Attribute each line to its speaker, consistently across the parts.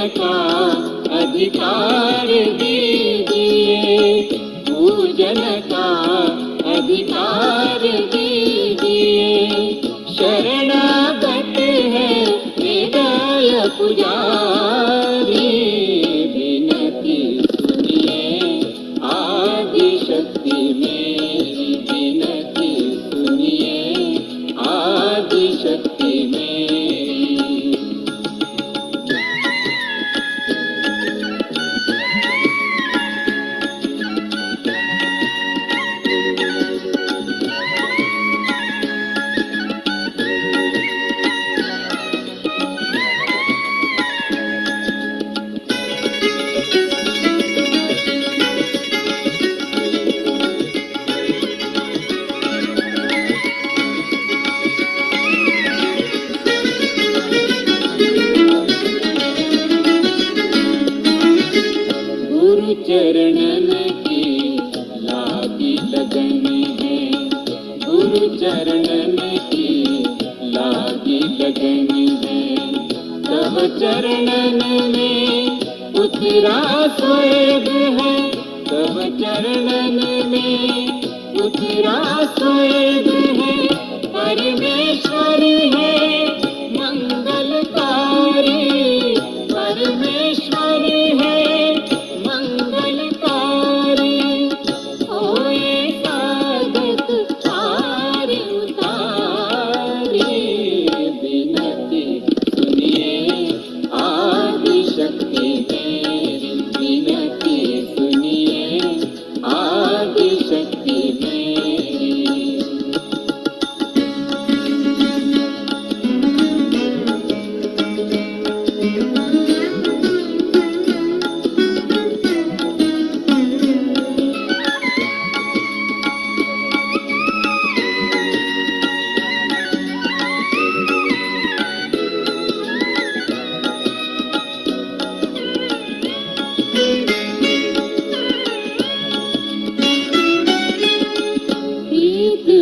Speaker 1: का अधिकार दीजिए, पूजन का अधिकार दीजिए। शरणागत है हृदय पुजारी, विनती सुनिए आदि शक्ति मेरी, विनती सुनिए आदि शक्ति मेरी। चरणन की लागी लगन है, गुरु चरणन की लागी लगन है। तब चरणन में उतरा स्वर्ग है, तब चरणन में उतरा स्वर्ग है। परमेश्वर है मंगलकारी, परमेश्वर है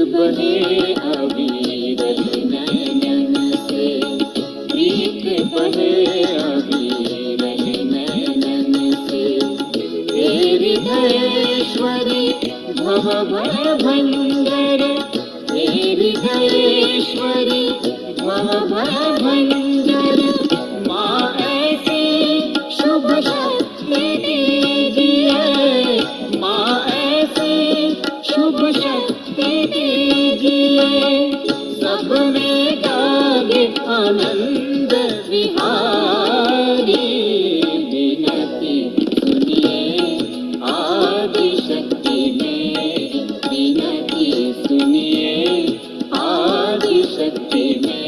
Speaker 1: बहे अबीरल नैनन से, प्रीत बहे अबीरल नैनन से। हे हृदयेश्वरी भव भय भंजर, हे हृदयेश्वरी भव भय भंजर। माँ ऐसी शुभ शक्ति दीजिए, माँ ऐसी शुभ शक्ति दीजिए। सब में जागे आनंद विहारी, विनती सुनिए आदि शक्ति मेरी, विनती सुनिए आदि शक्ति मेरी।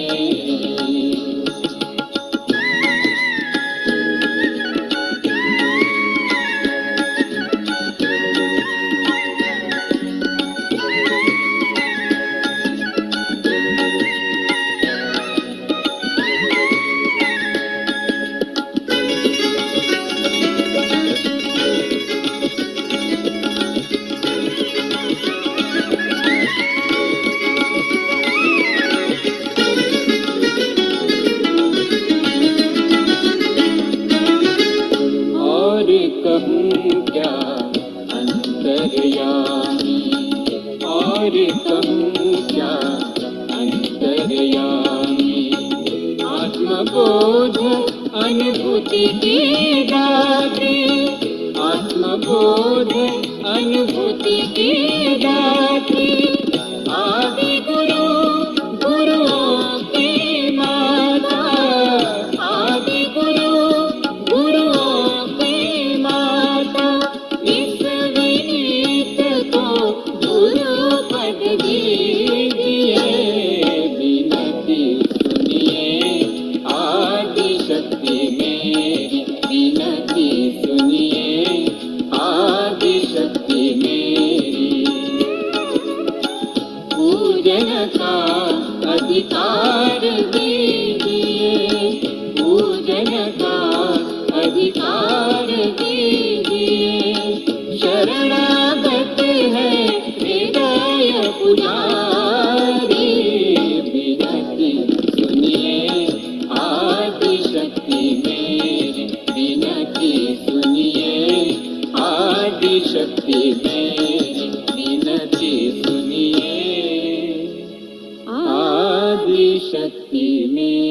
Speaker 1: कहूँ क्या अंतर्यामी, और कहूँ क्या अंतर्यामी। आत्मबोध अनुभूति की दाती, आत्मबोध अनुभूति की दाती। आदि गुरु गुरुओं की माता, आदि गुरु गुरुओं की माता। इस विनीत को गुरु पद दीजिए, विनती सुनिए आदि शक्ति मेरी, विनती सुनिए आदि शक्ति मेरी। पूजन का अधिकार दीजिए, पूजन का अधिकार दीजिए। शरणागत है हृदय पुजारी, विनती सुनिए आदि शक्ति मेरी, अभी मेरी विनती सुनिए, आदि शक्ति मेरी।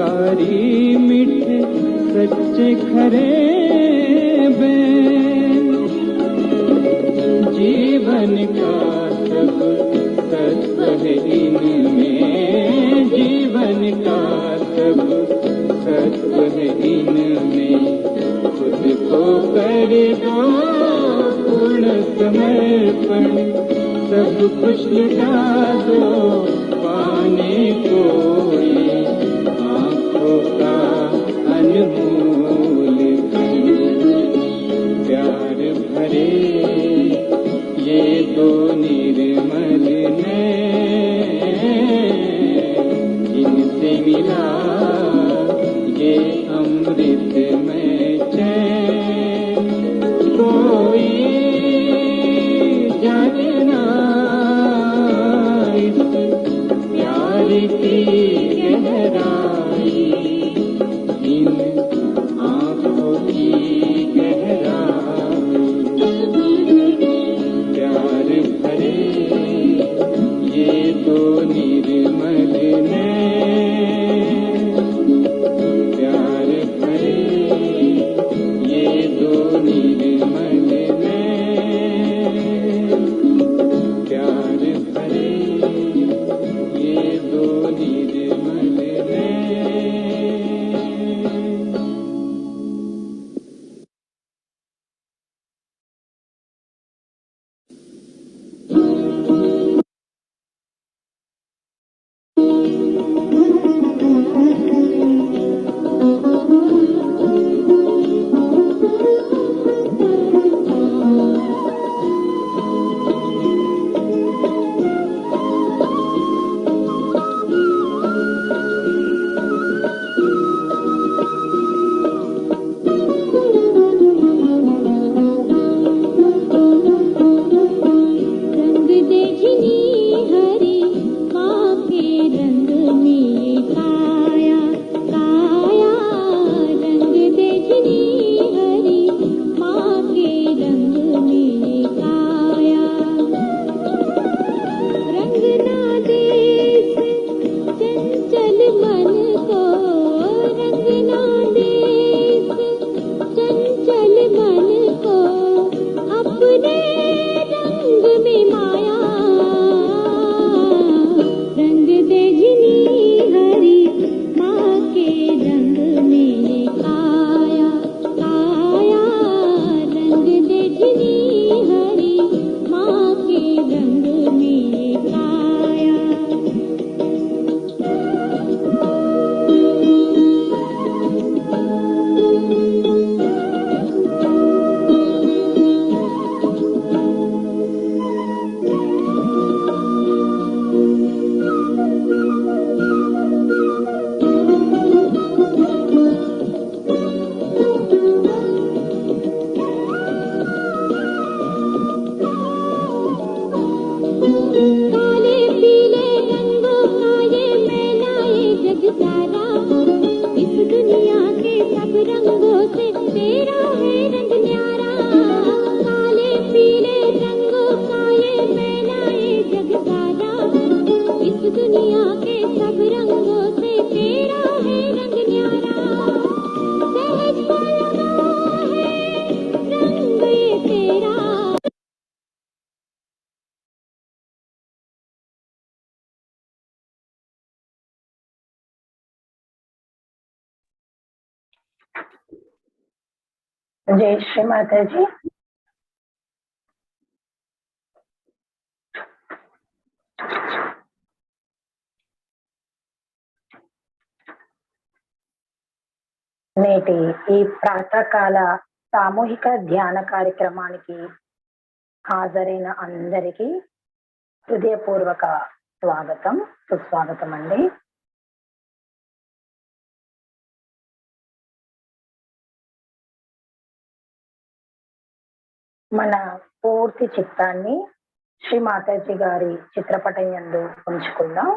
Speaker 1: निरंकारी मिठे सच्चे खरे बैन। जीवन का सब सत्व है इनमें, जीवन का सब सत्व है इनमें। खुद को कर दो पूर्ण समर्पण, सब कुछ लुटा दो पाने को ये आँखों का अनमोल धन। प्यार भरे ये दो निर्मल नैन, इनसे मिला ये अमृतमय चैन। कोई जानना इस प्यार की गहराई, इन आँखों की गहराई। प्यार भरे ये दो निर्मल नैन, प्यार भरे ये दो निर्मल नैन, प्यार भरे ये दो निर्मल नैन। रंग देखनी हरी माँ के रंग में काया काया, रंग देखनी हरी माँ के रंग में काया। रंग ना देश चंचल मन को, रंग ना देश चंचल मन को, अपने रंग में माया। रंग देखनी हरी माँ के रंग में काया काया, रंग देखनी हरी माँ के रंग में काया। काले पीले रंगों का ये मेला ये जग सारा, इस दुनिया के सब रंगों से तेरा है रंग न्यारा। काले पीले रंगों का ये मेला ये जग सारा, इस दुनिया के सब रंगों से तेरा है रंग न्यारा। सहज सा लगा है रंग ये तेरा।
Speaker 2: जय श्री माता जी। నేటి ఈ ప్రాతకాల సామూహిక ధ్యాన కార్యక్రమానికి హాజరైన అందరికీ హృదయపూర్వక స్వాగతం, సుస్వాగతం అండి. మన పూర్తి చిత్తాన్ని శ్రీ మాతాజీ గారి చిత్రపటం యందు ఉంచుకుందాం.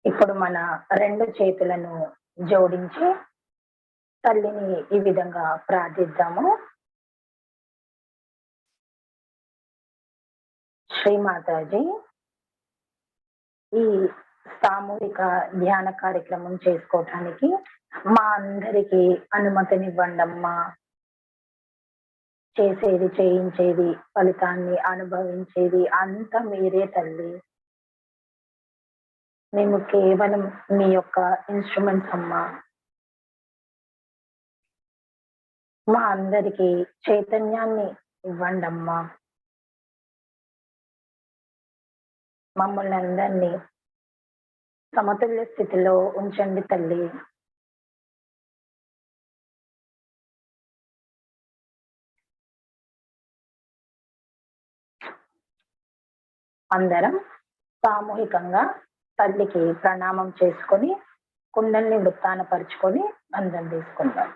Speaker 2: ఇప్పుడు మన రెండు చేతులను జోడించి తల్లిని ఈ విధంగా ప్రార్థిద్దాము. శ్రీమాతాజీ, ఈ సామూహిక ధ్యాన కార్యక్రమం చేసుకోవటానికి మా అందరికి అనుమతినివ్వండమ్మా. చేసేది, చేయించేది, ఫలితాన్ని అనుభవించేది అంతా మీరే తల్లి. మేము కేవలం మీ యొక్క ఇన్స్ట్రుమెంట్స్ అమ్మా. మా అందరికి చైతన్యాన్ని ఇవ్వండమ్మా. మమ్మల్ని అందరినీ సమతుల్య స్థితిలో ఉంచండి తల్లి. అందరం సామూహికంగా తల్లికి ప్రణామం చేసుకొని కుండల్ని వృత్తానపరుచుకొని బంధం తీసుకుందాం.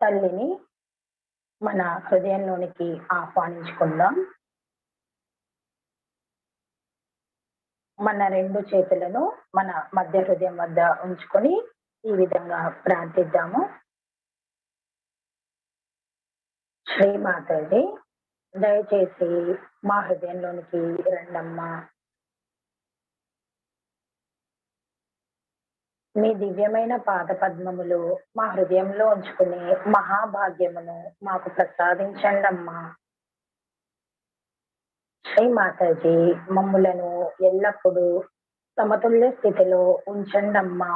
Speaker 2: తల్లిని మన హృదయంలోనికి ఆహ్వానించుకుందాం. మన రెండు చేతులను మన మధ్య హృదయం వద్ద ఉంచుకొని ఈ విధంగా ప్రార్థిద్దాము. శ్రీమాతాజీ, దయచేసి మా హృదయంలోనికి రండమ్మా. మీ దివ్యమైన పాద పద్మములు మా హృదయంలో ఉంచుకునే మహాభాగ్యమును మాకు ప్రసాదించండమ్మా. శ్రీమాతాజీ, మమ్ములను ఎల్లప్పుడూ సమతుల్య స్థితిలో ఉంచండమ్మా.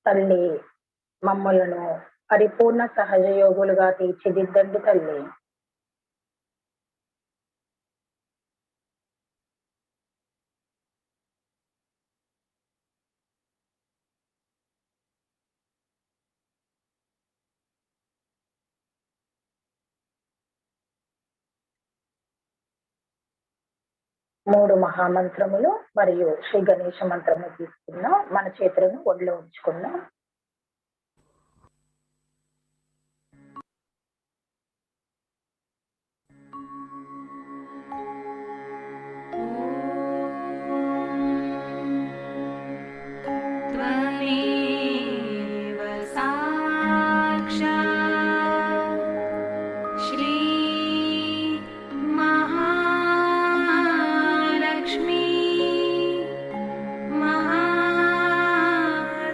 Speaker 2: తల్లి, మమ్ములను పరిపూర్ణ సహజ యోగులుగా తీర్చిదిద్దండి తల్లి. మూడు మహామంత్రములు మరియు శ్రీ గణేష మంత్రము తీసుకున్నాం. మన చేతులను ఒడిలో ఉంచుకున్నాం.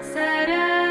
Speaker 1: महासरस्वती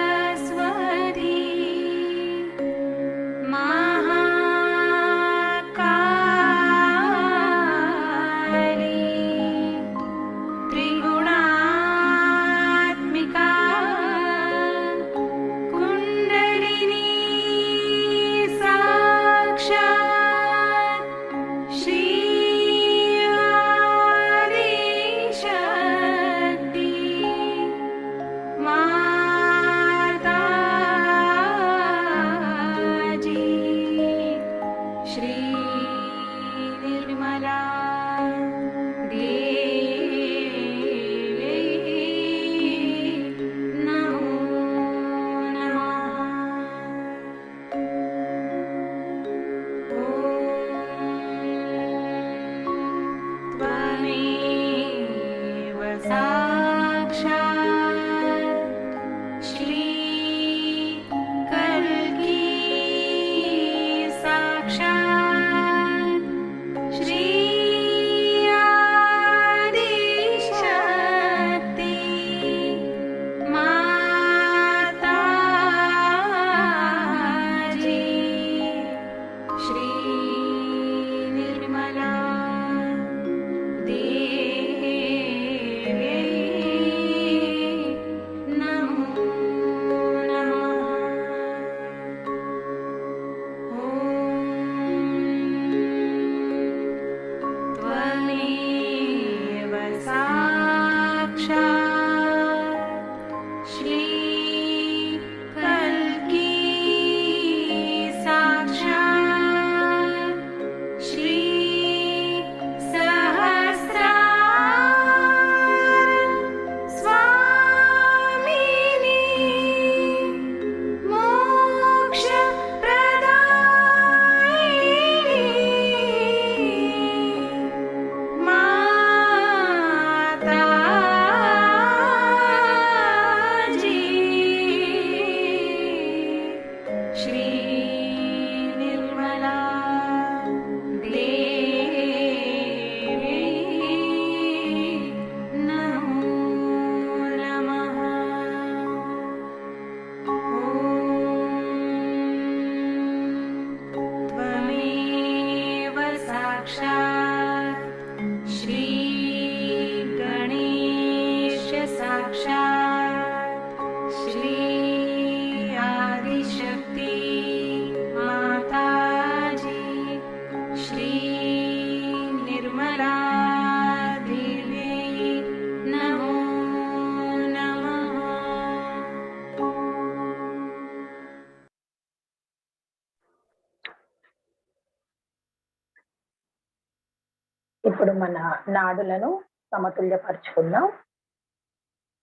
Speaker 2: ఇప్పుడు మన నాడులను సమతుల్యపరుచుకుందాం.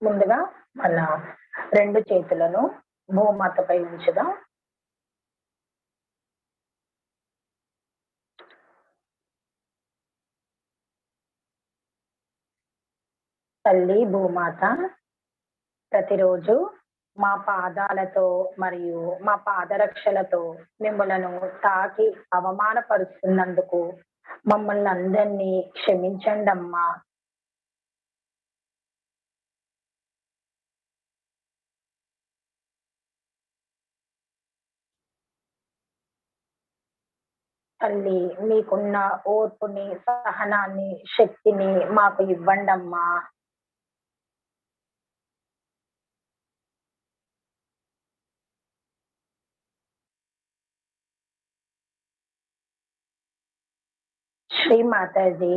Speaker 2: ముందుగా మన 2 చేతులను భూమాతపై ఉంచుదాం. తల్లి భూమాత ప్రతిరోజు మా పాదాలతో మరియు మా పాదరక్షలతో మిమ్మలను తాకి అవమానపరుస్తున్నందుకు మమ్మల్ని అందరినీ క్షమించండి అమ్మా. తల్లి మీకున్న ఓర్పుని, సహనాన్ని, శక్తిని మాకు ఇవ్వండి అమ్మా. శ్రీ మాతాజీ,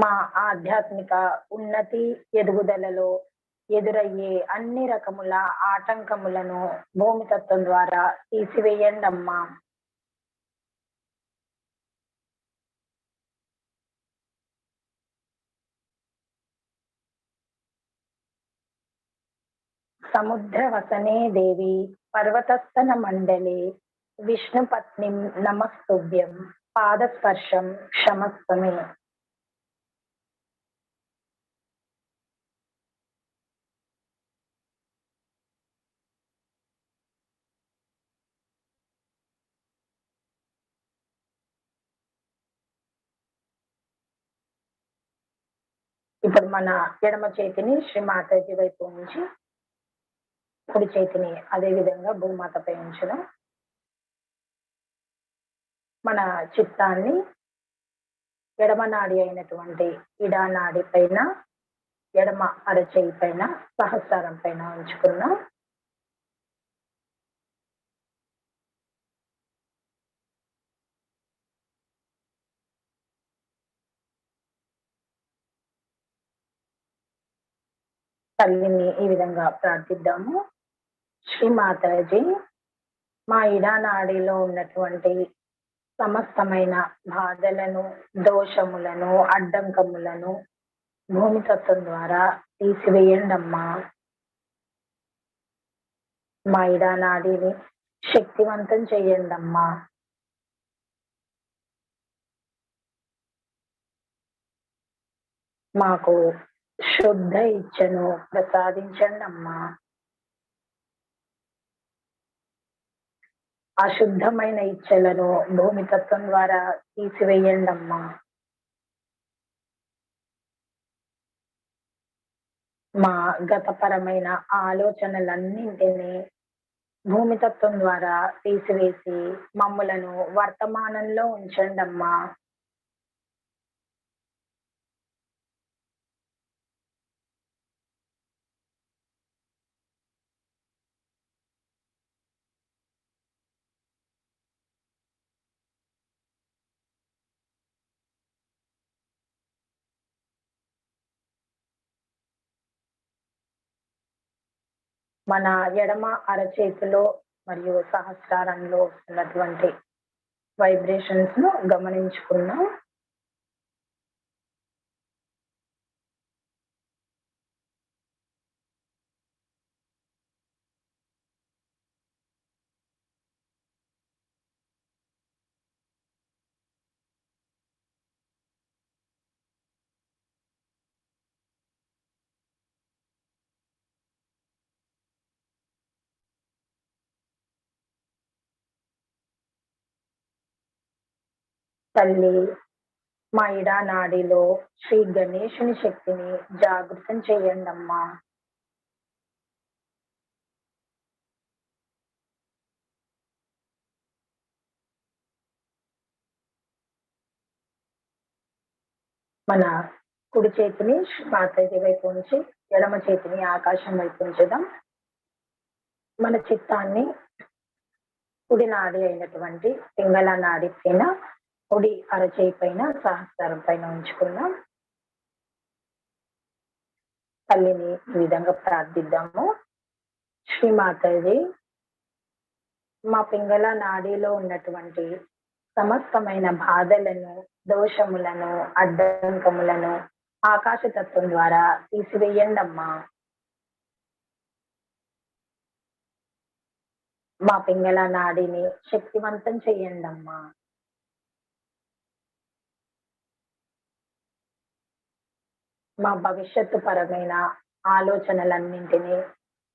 Speaker 2: మా ఆధ్యాత్మిక ఉన్నతి ఎదుగుదలలో ఎదురయ్యే అన్ని రకముల ఆటంకములను భూమితత్వం ద్వారా తీసివేయండి అమ్మా. సముద్రవసనే దేవి పర్వతస్థన మండలే విష్ణుపత్ని నమస్తుభ్యం పాదస్పర్శం క్షమస్వమే. ఇప్పుడు మన ఎడమ చేతిని శ్రీ మాతాజీ వైపు ఉంచి కుడి చేతిని అదే విధంగా భూమాతపై ఉంచడం. మన చిత్తాన్ని ఎడమ నాడి అయినటువంటి ఇడా నాడి పైన, ఎడమ అరచేయి పైన, సహస్రారం పైన ఉంచుకున్నాం. తల్లిని ఈ విధంగా ప్రార్థిద్దాము. శ్రీ మాతాజీ, మా ఇడా నాడిలో ఉన్నటువంటి సమస్తమైన బాధలను, దోషములను, అడ్డంకములను భూమితత్వం ద్వారా తీసివేయండి అమ్మా. మా ఇడా నాడిని శక్తివంతం చేయండి అమ్మా. మాకు శుద్ధ ఇచ్చను ప్రసాదించండి అమ్మా. అశుద్ధమైన ఇచ్చలను భూమితత్వం ద్వారా తీసివేయండి అమ్మా. మా గతపరమైన ఆలోచనలన్నింటినీ భూమితత్వం ద్వారా తీసివేసి మమ్ములను వర్తమానంలో ఉంచండి అమ్మా. మన ఎడమ అరచేతిలో మరియు సహస్రారంలో ఉన్నటువంటి వైబ్రేషన్స్ ను గమనించుకున్నాం. తల్లి, మా ఇడా నాడిలో శ్రీ గణేశుని శక్తిని జాగృతం చేయండి అమ్మా. మన కుడి చేతిని మాతాజీ వైపు ఉంచి ఎడమ చేతిని ఆకాశం వైపు ఉంచుదాం. మన చిత్తాన్ని కుడి నాడి అయినటువంటి పింగళ నాడి పైన, కుడి అరచేయి పైన, సహస్రారం పైన ఉంచుకుందాం. తల్లిని ఈ విధంగా ప్రార్థిద్దాము. శ్రీ మాతాజీ, మా పింగళ నాడిలో ఉన్నటువంటి సమస్తమైన బాధలను దోషములను, అడ్డంకములను ఆకాశతత్వం ద్వారా తీసివేయండి అమ్మా. మా పింగళ నాడిని శక్తివంతం చెయ్యండి అమ్మా. మా భవిష్యత్తు పరమైన ఆలోచనలన్నింటినీ,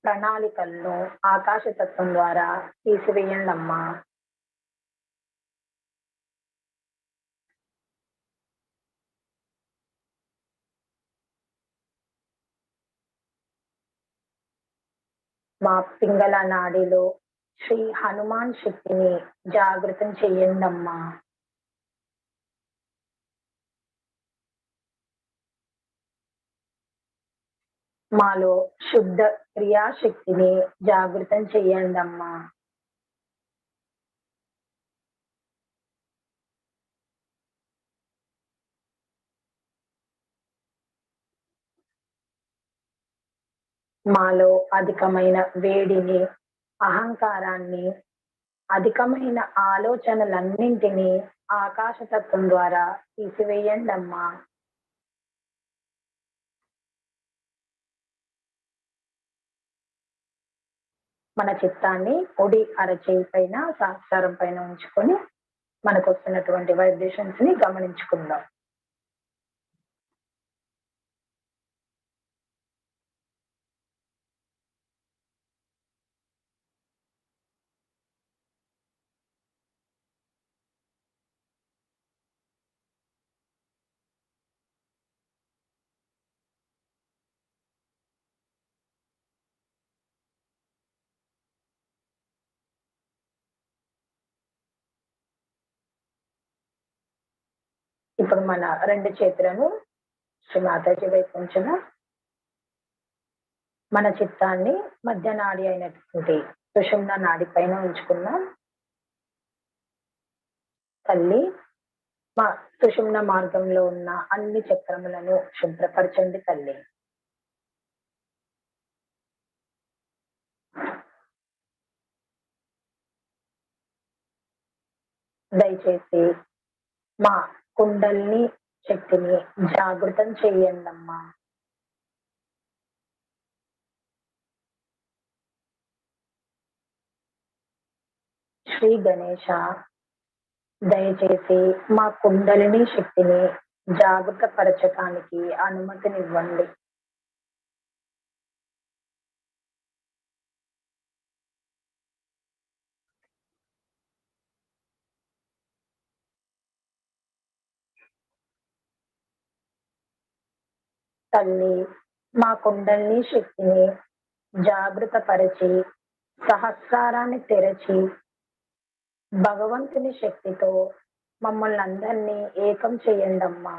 Speaker 2: ప్రణాళికలను ఆకాశతత్వం ద్వారా తీసివేయండి అమ్మా. మా పింగళ నాడిలో శ్రీ హనుమాన్ శక్తిని జాగృతం చెయ్యండి అమ్మా. మాలో శుద్ధ క్రియాశక్తిని జాగృతం చెయ్యండి అమ్మా. మాలో అధికమైన వేడిని, అహంకారాన్ని, అధికమైన ఆలోచనలన్నింటినీ ఆకాశతత్వం ద్వారా తీసివేయండి అమ్మా. మన చిత్తాన్ని పొడి అరచేయి పైన, సహస్రం పైన ఉంచుకొని మనకు వస్తున్నటువంటి వైబ్రేషన్స్ ని గమనించుకుందాం. ఇప్పుడు మన 2 చేతులను శ్రీ మాతాజీ వైపు ఉంచుదాం. మన చిత్తాన్ని మధ్య నాడి అయినటువంటి సుషుమ్న నాడి పైన ఉంచుకుందాం. తల్లి, మా సుషుమ్న మార్గంలో ఉన్న అన్ని చక్రములను శుభ్రపరచండి తల్లి. దయచేసి మా కుండల్ని శక్తిని జాగృతం చేయండి అమ్మా. శ్రీ గణేశ, దయచేసి మా కుండలిని శక్తిని జాగృత పరచటానికి అనుమతినివ్వండి. తల్లి, మా కుండలిని శక్తిని జాగృత పరిచి సహస్రారాన్ని తెరచి భగవంతుని శక్తితో మమ్మల్ని అందరినీ ఏకం చేయండి అమ్మా.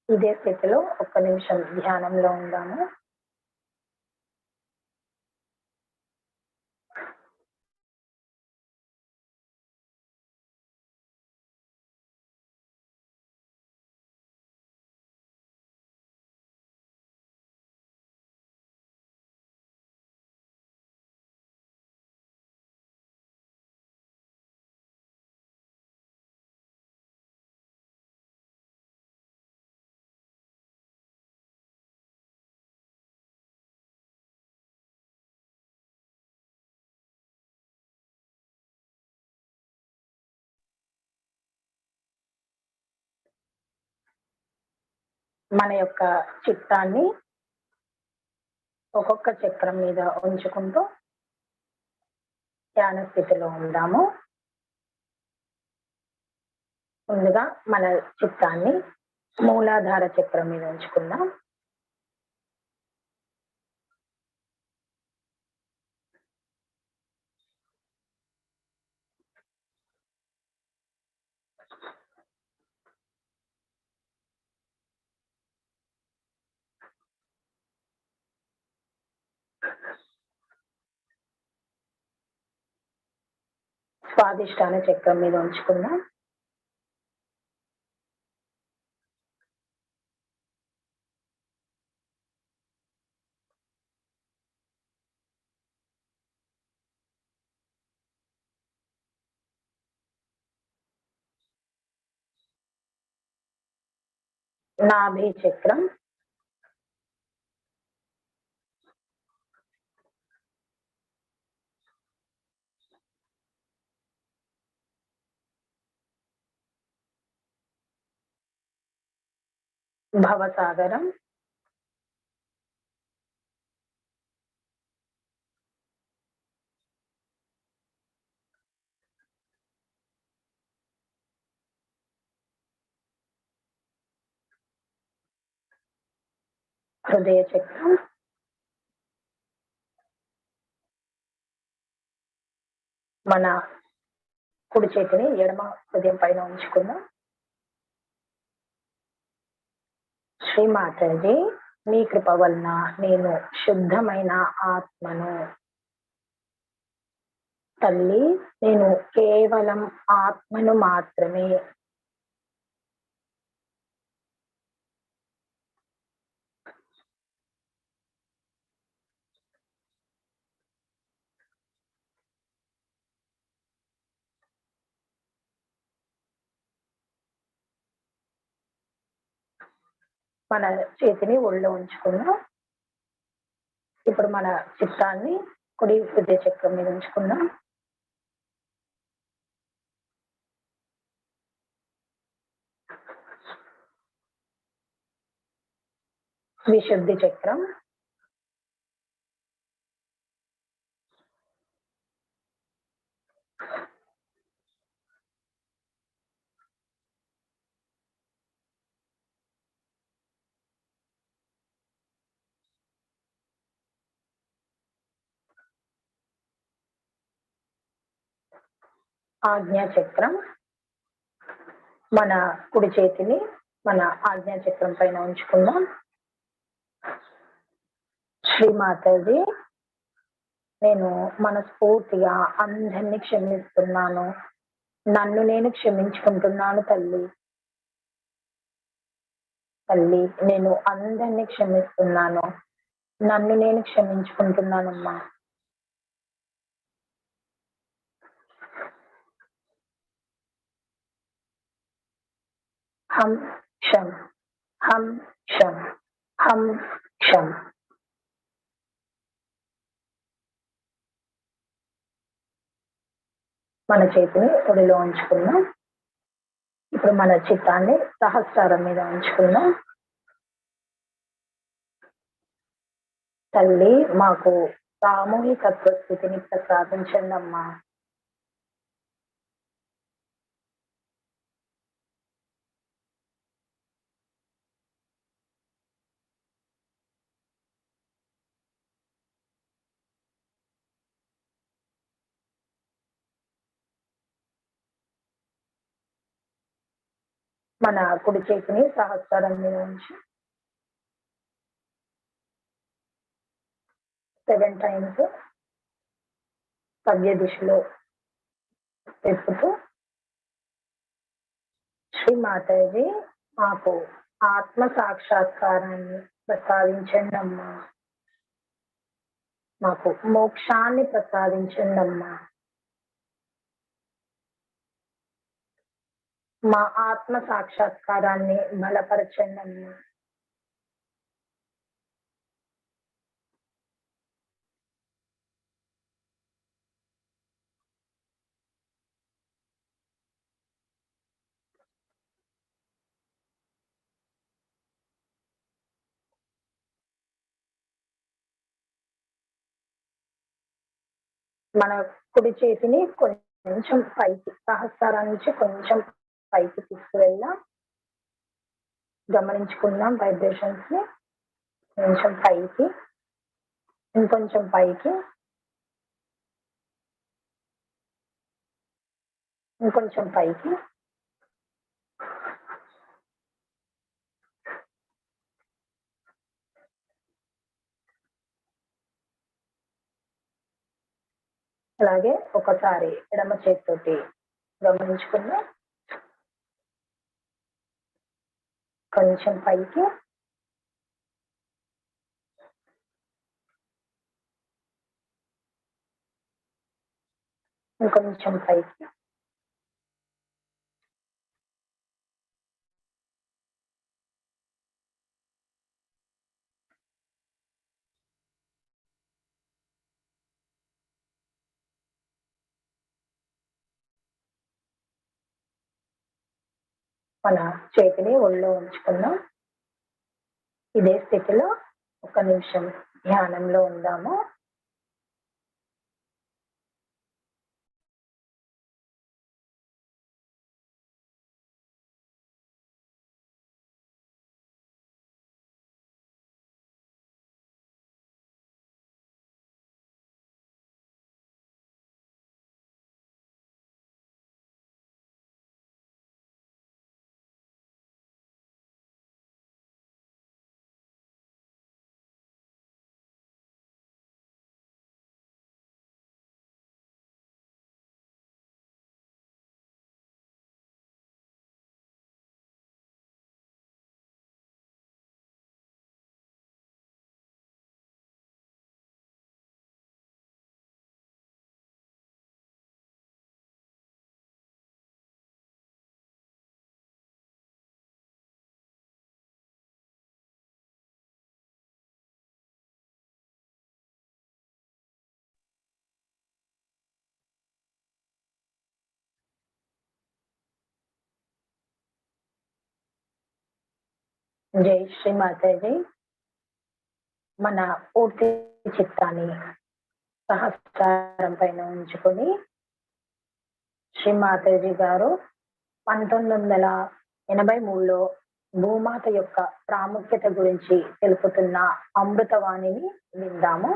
Speaker 2: ఇదే స్థితిలో 1 నిమిషం ధ్యానంలో ఉందాము. మన యొక్క చిత్తాన్ని ఒక్కొక్క చక్రం మీద ఉంచుకుంటూ ధ్యాన స్థితిలో ఉందాము. ముందుగా మన చిత్తాన్ని మూలాధార చక్రం మీద ఉంచుకుందాం. స్వాదిష్టాన చక్రం మీద ఉంచుకుందాం. నాభి చక్రం, భవసాగరం, హృదయ చక్రం, మన కుడి చేతిని ఎడమ హృదయం పైన ఉంచుకుందాం. శ్రీమాతాజీ, మీ కృప వలన నేను శుద్ధమైన ఆత్మను. తల్లి, నేను కేవలం ఆత్మను మాత్రమే. మన చేతిని ఒళ్ళో ఉంచుకుందాం. ఇప్పుడు మన చిత్తాన్ని కుడి హృదయ చక్రం మీద ఉంచుకుందాం. విశుద్ధి చక్రం, ఆజ్ఞా చక్రం. మన కుడి చేతిని మన ఆజ్ఞా చక్రం పైన ఉంచుకుందాం. శ్రీమాతాజీ, నేను మనస్ఫూర్తిగా అందరినీ క్షమిస్తున్నాను. నన్ను నేను క్షమించుకుంటున్నాను తల్లి. తల్లి, నేను అందరినీ క్షమిస్తున్నాను. నన్ను నేను క్షమించుకుంటున్నానమ్మా. హం క్షం, హం క్షం, హం క్షం. మన చేతిని ఒడిలో ఉంచుకుందాం. ఇప్పుడు మన చిత్తాన్ని సహస్రారం మీద ఉంచుకుందాం. తల్లి, మాకు సామూహికత్వ స్థితిని ప్రసాదించండి అమ్మా. మన కుడి చేతిని సహస్రారం మీద ఉంచి 7 times సవ్య దిశలో తిప్పుతూ, శ్రీమాతాజీ, మాకు ఆత్మ సాక్షాత్కారాన్ని ప్రసాదించండి అమ్మా. మాకు మోక్షాన్ని ప్రసాదించండి అమ్మా. మా ఆత్మ సాక్షాత్కారాన్ని బలపరచండి అమ్మా. మన కుడి చేతిని కొంచెం పైకి, సహస్రారం నుంచి కొంచెం పైకి తీసుకువెళ్దాం. గమనించుకుందాం వైబ్రేషన్స్ ని. కొంచెం పైకి, ఇంకొంచెం పైకి, ఇంకొంచెం పైకి. అలాగే ఒకసారి ఎడమ చేతితోటి గమనించుకుందాం. కొంచెం పైకి, ఇంకొంచెం పైకి, మన చేతిని ఒళ్ళో ఉంచుకుందాం. ఇదే స్థితిలో 1 నిమిషం ధ్యానంలో ఉందాము. జై శ్రీ మాతాజీ. మన పూర్తి చిత్తాన్ని సహస్రారం పైన ఉంచుకొని శ్రీ మాతాజీ గారు 1983లో భూమాత యొక్క ప్రాముఖ్యత గురించి తెలుపుతున్న అమృతవాణిని విందాము.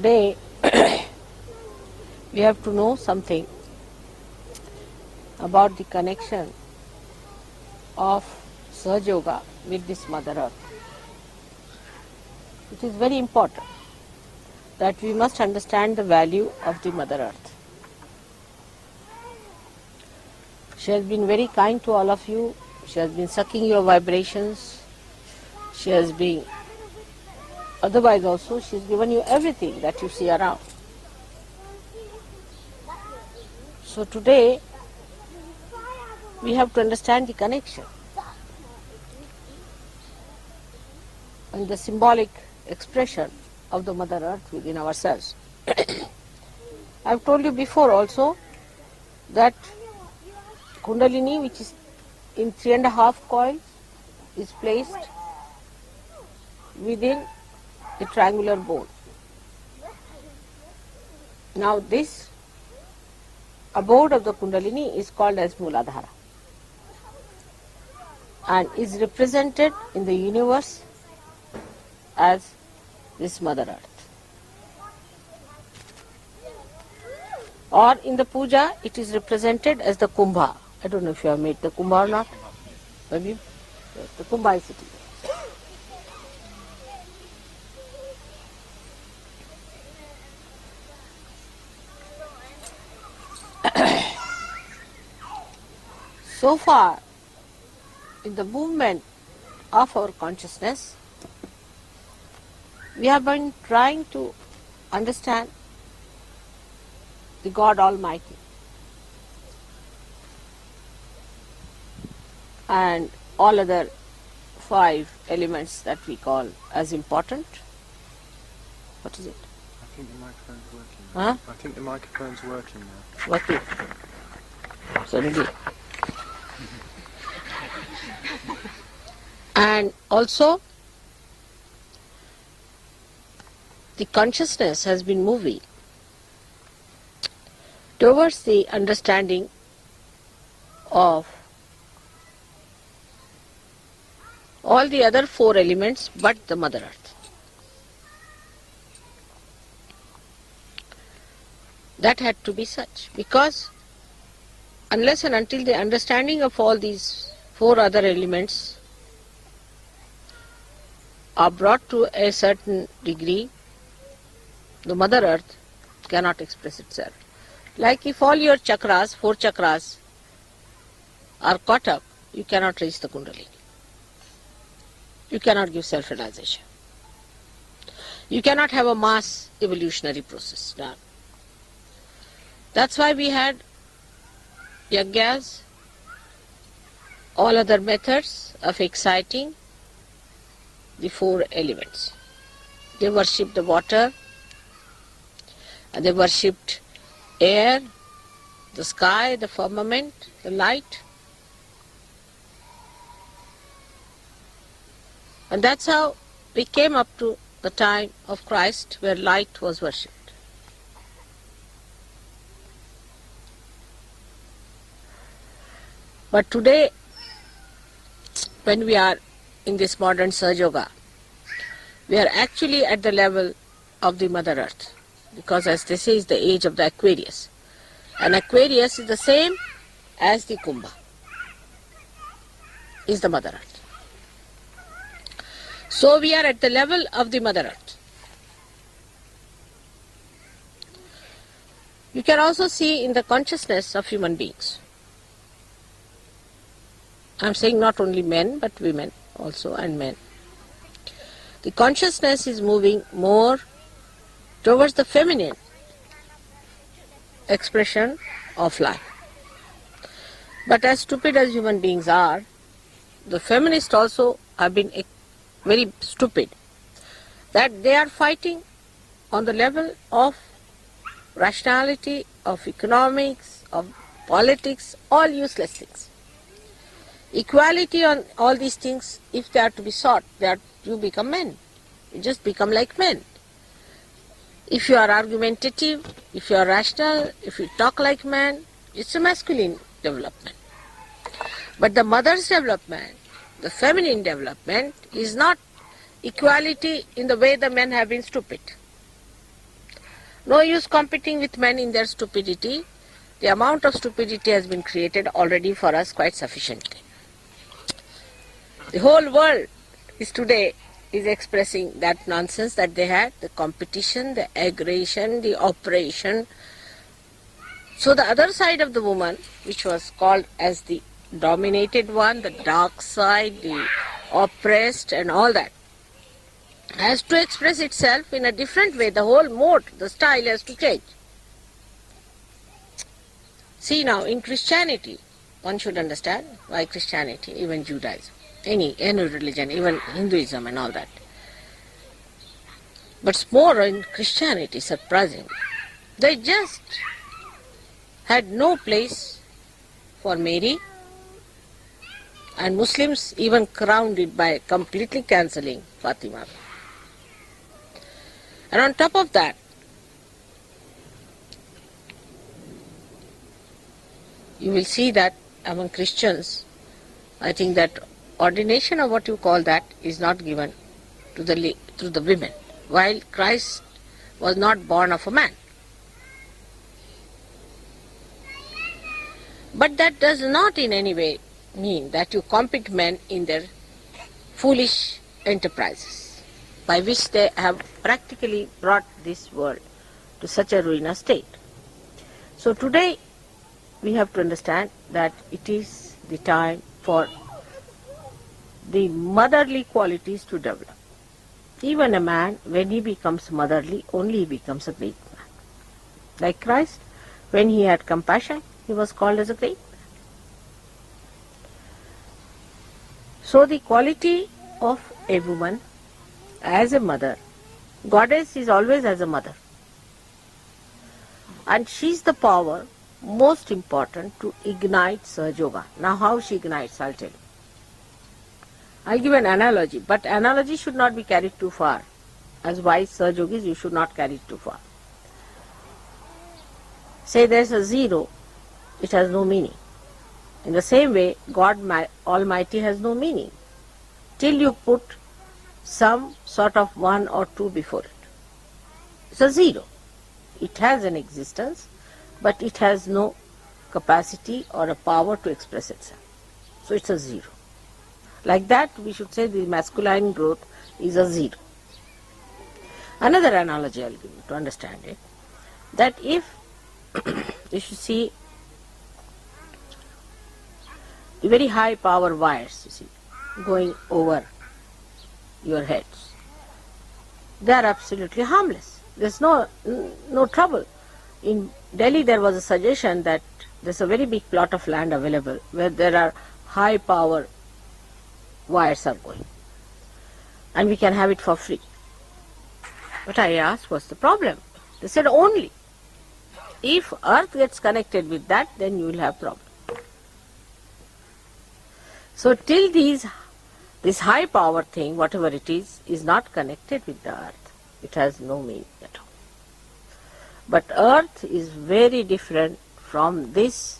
Speaker 3: Today we have to know something about the connection of Sahaja with this Mother Earth. It is very important that we must understand the value of the Mother Earth. She has been very kind to all of you. She has been sucking your vibrations. She has been, otherwise also, she has given you everything that you see around. So today, we have to understand the connection and the symbolic expression of the Mother Earth within ourselves. I have told you before also that Kundalini, which is in 3.5 coils, is placed within the triangular bone. Now this abode of the Kundalini is called as Mooladhara and is represented in the universe as this Mother Earth. Or in the puja it is represented as the Kumbha. I don't know if you have made the Kumbha or not. Have you? Yes, the Kumbha is sitting there. So far, in the movement of our consciousness, we have been trying to understand the God Almighty. And all other 5 elements that we call as important. What is it?
Speaker 4: I think the microphone's working
Speaker 3: Huh?
Speaker 4: now. I think the microphone's working now.
Speaker 3: Working. Suddenly. And also, the consciousness has been moving towards the understanding of all the other 4 elements but the Mother Earth. That had to be such, because unless and until the understanding of all these 4 other elements are brought to a certain degree, the Mother Earth cannot express itself. Like if all your chakras, 4 chakras, are caught up, you cannot reach the Kundalini. You cannot give self-realization. You cannot have a mass evolutionary process done. That's why we had yajnas, all other methods of exciting the 4 elements. They worshipped the water, and they worshipped air, the sky, the firmament, the light. And that's how we came up to the time of Christ where light was worshipped. But today, when we are in this modern Sahaja Yoga, we are actually at the level of the Mother Earth, because as they say, it's the age of the Aquarius. And Aquarius is the same as the Kumbha, is the Mother Earth. So we are at the level of the Mother Earth. You can also see in the consciousness of human beings. I'm saying not only men, but women also, and men. The consciousness is moving more towards the feminine expression of life. But as stupid as human beings are, the feminists also have been very stupid, that they are fighting on the level of rationality, of economics, of politics, all useless things. Equality on all these things, if they are to be sought, you become men. You just become like men. If you are argumentative, if you are rational, if you talk like man, it's a masculine development. But the mother's development, the feminine development, is not equality in the way the men have been stupid. No use competing with men in their stupidity. The amount of stupidity has been created already for us quite sufficiently. The whole world today is expressing that nonsense that they had, the competition, the aggression, the oppression. So the other side of the woman, which was called as the dominated one, the dark side, the oppressed and all that, has to express itself in a different way. The whole mode, the style has to change. See now, in Christianity, one should understand why Christianity, even Judaism, any religion, even Hinduism and all that. But more in Christianity, surprising. They just had no place for Mary, and Muslims even crowned it by completely cancelling Fatima. And on top of that, you will see that among Christians, I think that ordination, or what you call that, is not given to the women, while Christ was not born of a man. But that does not in any way mean that you compete men in their foolish enterprises, by which they have practically brought this world to such a ruinous state. So today we have to understand that it is the time for the motherly qualities to develop. Even a man, when he becomes motherly, only he becomes a great man. Like Christ, When he had compassion, he was called as a great man. So the quality of a woman as a mother, goddess is always as a mother. And she is the power most important to ignite Sahaja Yoga. Now how she ignites, I'll tell you. I'll give an analogy, but analogy should not be carried too far. As wise Sahaja Yogis, you should not carry it too far. Say there's a zero, it has no meaning. In the same way, God Almighty has no meaning till you put some sort of 1 or 2 before it. It's a zero. It has an existence, but it has no capacity or a power to express itself. So it's a zero. Like that, we should say the masculine growth is a zero. Another analogy I'll give you to understand it, that if you should see the very high power wires, you see, going over your heads, they are absolutely harmless. There's no trouble. In Delhi there was a suggestion that there's a very big plot of land available where there are high power wires are going, and we can have it for free. But I asked, what's the problem? They said only if earth gets connected with that, then you will have problem. So till this high power thing, whatever it is not connected with the earth, it has no meaning at all. But earth is very different from this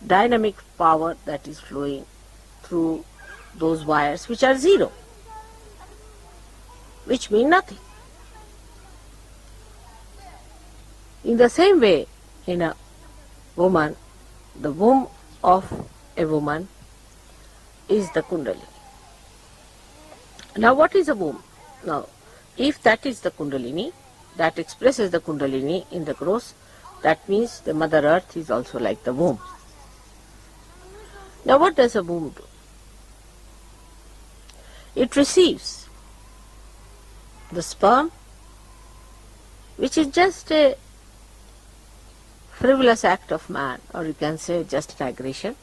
Speaker 3: dynamic power that is flowing through those wires which are zero, which mean nothing. In the same way, in a woman, the womb of a woman is the Kundalini. Now what is a womb? Now, if that is the Kundalini, that expresses the Kundalini in the gross, that means the Mother Earth is also like the womb. Now what does a womb do? It receives the sperm, which is just a frivolous act of man, or you can say just an aggression,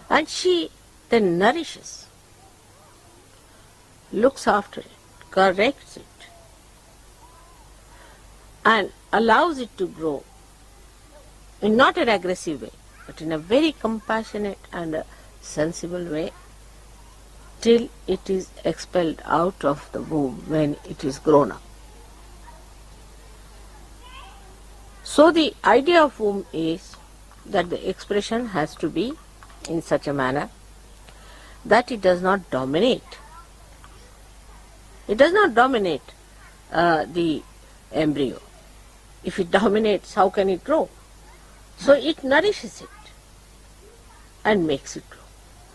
Speaker 3: and she then nourishes, looks after it, corrects it, and allows it to grow in not an aggressive way, but in a very compassionate and a sensible way, till it is expelled out of the womb when it is grown up. So the idea of womb is that the expression has to be in such a manner that it does not dominate. It does not dominate the embryo. If it dominates, how can it grow? So it nourishes it and makes it grow.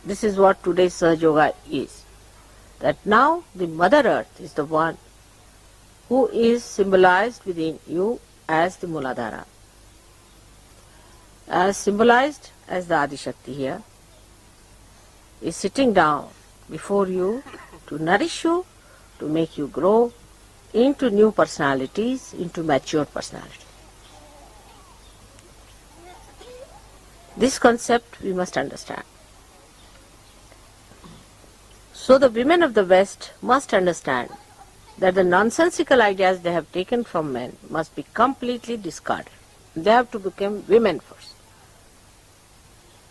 Speaker 3: This is what today's Sahaja Yoga is. That now the Mother Earth is the one who is symbolized within you as the Muladhara, as symbolized as the Adi Shakti here, is sitting down before you to nourish you, to make you grow into new personalities, into mature personality. This concept we must understand. So the women of the West must understand that the nonsensical ideas they have taken from men must be completely discarded. They have to become women first.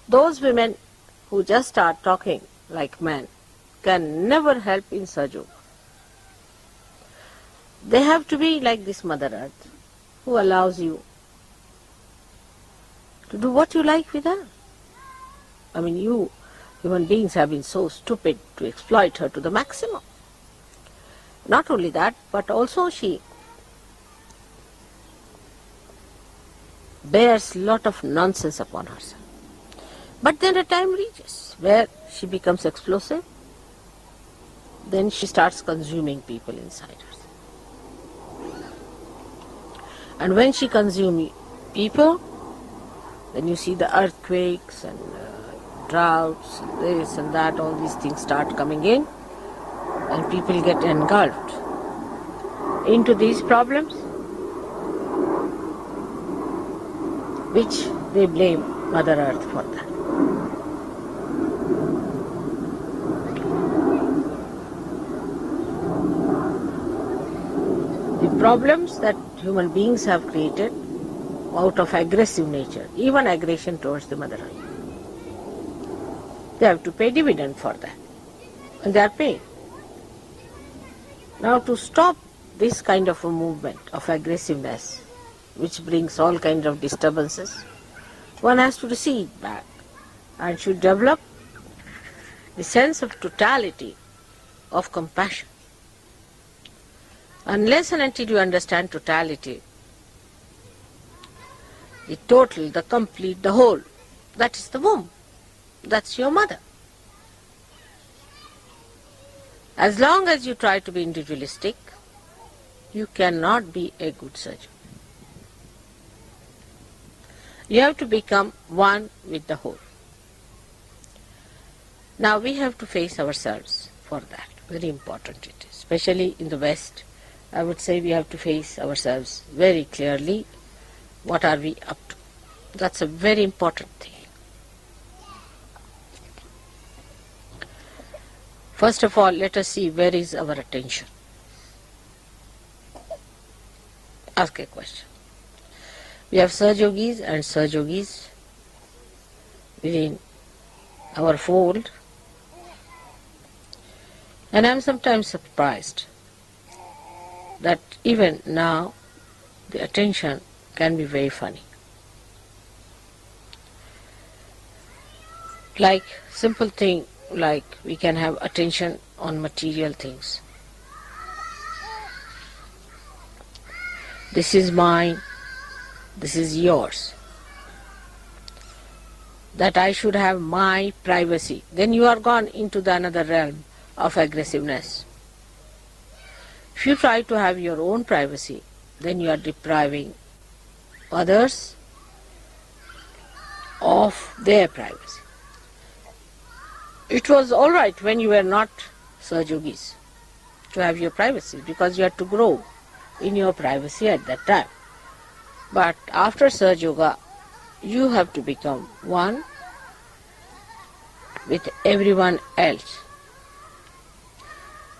Speaker 3: Those women who just start talking like men can never help in Sahaja Yoga. They have to be like this Mother Earth, who allows you to do what you like with her. I mean, you human beings have been so stupid to exploit her to the maximum. Not only that, but also she bears lot of nonsense upon herself. But then a time reaches where she becomes explosive, then she starts consuming people inside herself. And when she consumes people, then you see the earthquakes and droughts, and this and that, all these things start coming in, and people get engulfed into these problems. which they blame Mother Earth for that. The problems that human beings have created out of aggressive nature, even aggression towards the Mother Earth, they have to pay dividend for that, and they are paying. Now, to stop this kind of a movement of aggressiveness, which brings all kinds of disturbances, one has to recede back and should develop the sense of totality of compassion. Unless and until you understand totality, the total, the complete, the whole, that is the womb, that's your mother. As long as you try to be individualistic, you cannot be a good surgeon. You have to become one with the whole. Now we have to face ourselves for that. Very important it is. Especially in the West, I would say we have to face ourselves very clearly. What are we up to? That's a very important thing. First of all, let us see where is our attention. Ask a question. We have Sahajogis and Sahajogis within our fold, and I am sometimes surprised that even now the attention can be very funny. Like simple thing, like we can have attention on material things. This is mine, this is yours. That I should have my privacy. Then you are gone into the another realm of aggressiveness. If you try to have your own privacy, then you are depriving others of their privacy. It was all right when you were not Sahajogis to have your privacy, because you had to grow in your privacy at that time. But after Sahaja, you have to become one with everyone else.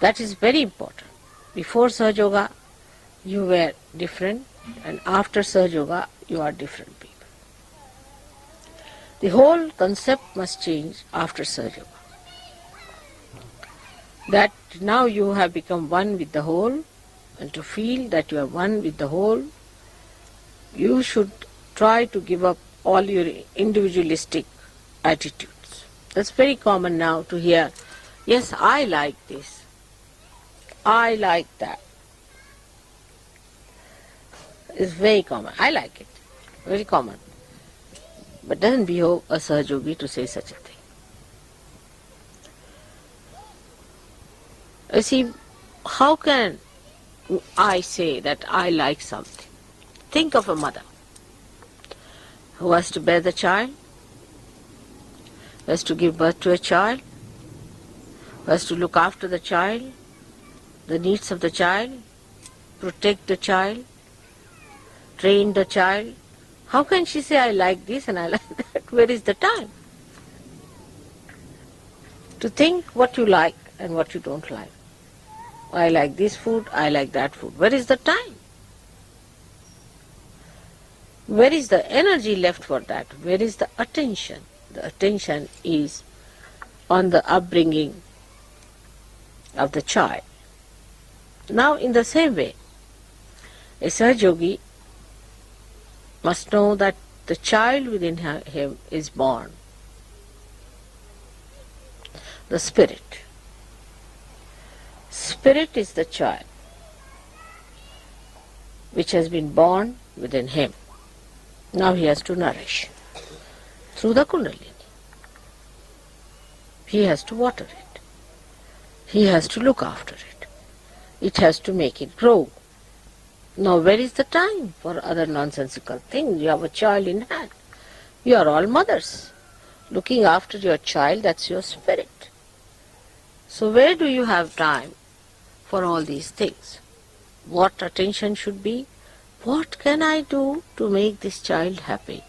Speaker 3: That is very important. Before Sahaja, you were different, and after Sahaja, you are different people. The whole concept must change after Sahaja. That now you have become one with the whole, and to feel that you are one with the whole, you should try to give up all your individualistic attitudes. That's very common now to hear, yes, I like this, I like that. It's very common. I like it. Very common. But doesn't behove a Sahajogi to say such a thing. You see, how can I say that I like something? Think of a mother who has to bear the child, who has to give birth to a child, who has to look after the child, the needs of the child, protect the child, train the child. How can she say, I like this and I like that? Where is the time? To think what you like and what you don't like. I like this food, I like that food. Where is the time? Where is the energy left for that? Where is the attention? The attention is on the upbringing of the child. Now, in the same way, a Sahajogi must know that the child within him is born. The spirit. Spirit is the child which has been born within him. Now he has to nourish through the Kundalini. He has to water it. He has to look after it. It has to make it grow. Now where is the time for other nonsensical things? You have a child in hand. You are all mothers. Looking after your child, that's your spirit. So where do you have time for all these things? What attention should be? What can I do to make this child happy?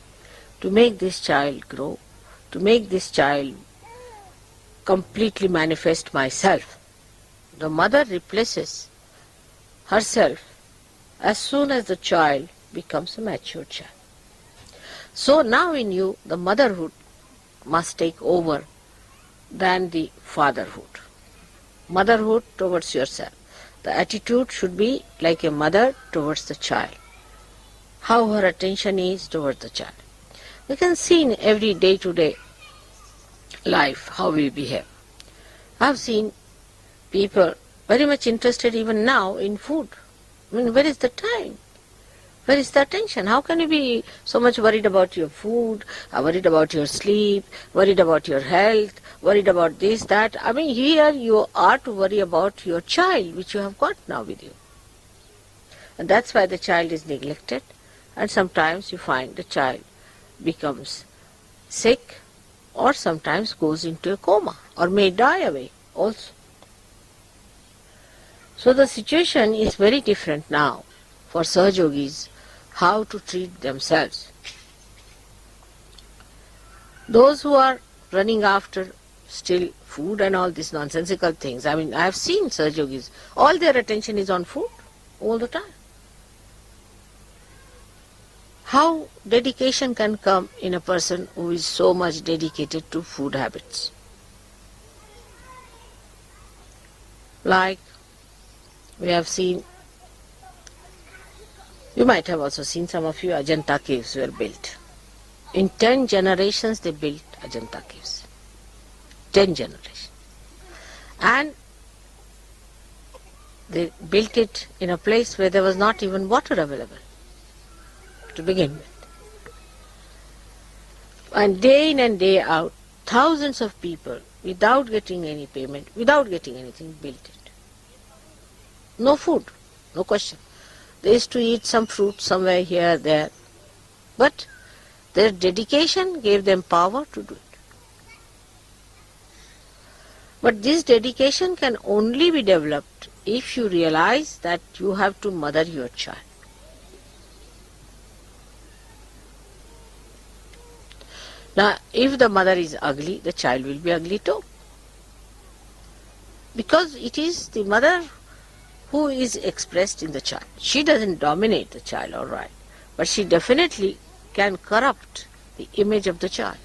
Speaker 3: to make this child grow, to make this child completely manifest myself. The mother replaces herself as soon as the child becomes a mature child. So now in you, the motherhood must take over than the fatherhood. Motherhood towards yourself. The attitude should be like a mother towards the child. How her attention is towards the child. We can see in every day-to-day life how we behave. I have seen people very much interested even now in food. I mean, where is the time? Where is the attention? How can you be so much worried about your food, worried about your sleep, worried about your health, worried about this, that? I mean, here you are to worry about your child, which you have got now with you. And that's why the child is neglected. And sometimes you find the child becomes sick or sometimes goes into a coma or may die away also. So the situation is very different now for Sahaja Yogis, how to treat themselves. Those who are running after still food and all these nonsensical things, I mean, I have seen Sahaja Yogis, all their attention is on food all the time. How dedication can come in a person who is so much dedicated to food habits? Like we have seen, you might have also seen, some of you, Ajanta caves were built. In 10 generations they built Ajanta caves. 10 generations. And they built it in a place where there was not even water available to begin with. And day in and day out, thousands of people, without getting any payment, without getting anything, built it. No food, no question. They used to eat some fruit somewhere here, there. But their dedication gave them power to do it. But this dedication can only be developed if you realize that you have to mother your child. Now, if the mother is ugly, the child will be ugly too. Because it is the mother who is expressed in the child. She doesn't dominate the child, all right, but she definitely can corrupt the image of the child.